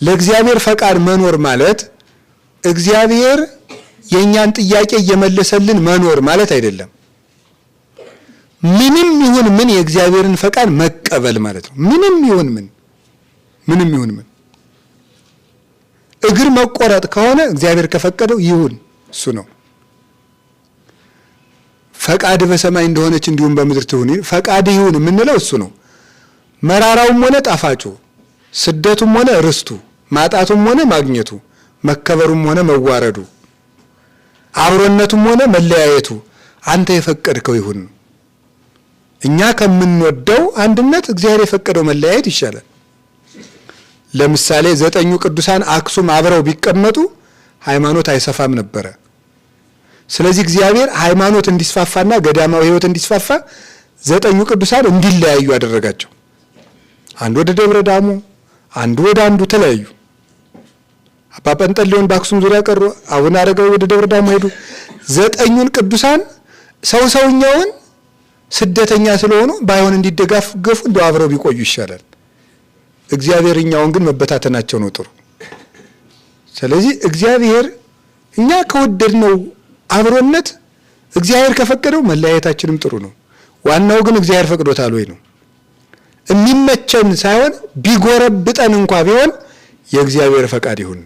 ለእግዚአብሔር ፈቃድ መኖር ማለት እግዚአብሔር የኛን ጥያቄ እየመለሰልን መኖር ማለት አይደለም። ምንም ይሁን ምን የእግዚአብሔርን ፈቃድ መቀበል ማለት ነው። ምንም ይሁን ምን እግር መቆረጥ ከሆነ እግዚአብሔር ከፈቀደው ይሁን፣ እሱ ነው። ፈቃድ በሰማይ እንደሆነች እንዲሁም በምድር ትሁን፣ ፈቃድ ይሁን የምንለው እሱ ነው። መራራውም ሆነ ጣፋጩ፣ ስደቱም ሆነ ርስቱ፣ ማጣቱም ሆነ ማግኘቱ፣ መከበሩም ሆነ መዋረዱ፣ አብሮነቱም ሆነ መለያየቱ አንተ የፈቀድከው ይሁን። እኛ ከምንወደው አንድነት እግዚአብሔር የፈቀደው መለያየት ይሻላል። ለምሳሌ 9 ቅዱሳን አክሱም አብረው ቢቀመጡ ሃይማኖት አይሰፋም ነበረ። ስለዚህ እግዚአብሔር ሃይማኖት እንዲስፋፋና ገዳማዊ ሕይወት እንዲስፋፋ 9 ቅዱሳን እንዲለያዩ አደረጋቸው። አንዱ ወደ ደብረ ዳሞ፣ አንዱ ወደ አንዱ ተለያዩ። አባ ጰንጠሌዎን በአክሱም ዙሪያ ቀሩ፣ አቡነ አረጋዊ ወደ ደብረ ዳሞ ሄዱ። 9ኙን ቅዱሳን ሰውኛውን ስደተኛ ስለሆኑ ባይሆን እንዲደጋገፉ እንደው አብረው ቢቆዩ ይሻላል። እግዚአብሔርኛውን ግን መበታተናቸው ነው ጥሩ። ስለዚህ እግዚአብሔር እኛ ከወደድነው አብሮነት እግዚአብሔር ከፈቀደው መለያየታችንም ጥሩ ነው። ዋናው ግን እግዚአብሔር ፈቅዶታል ወይ ነው። የሚመቸን ሳይሆን ቢጎረብጠን እንኳ ቢሆን የእግዚአብሔር ፈቃድ ይሁን።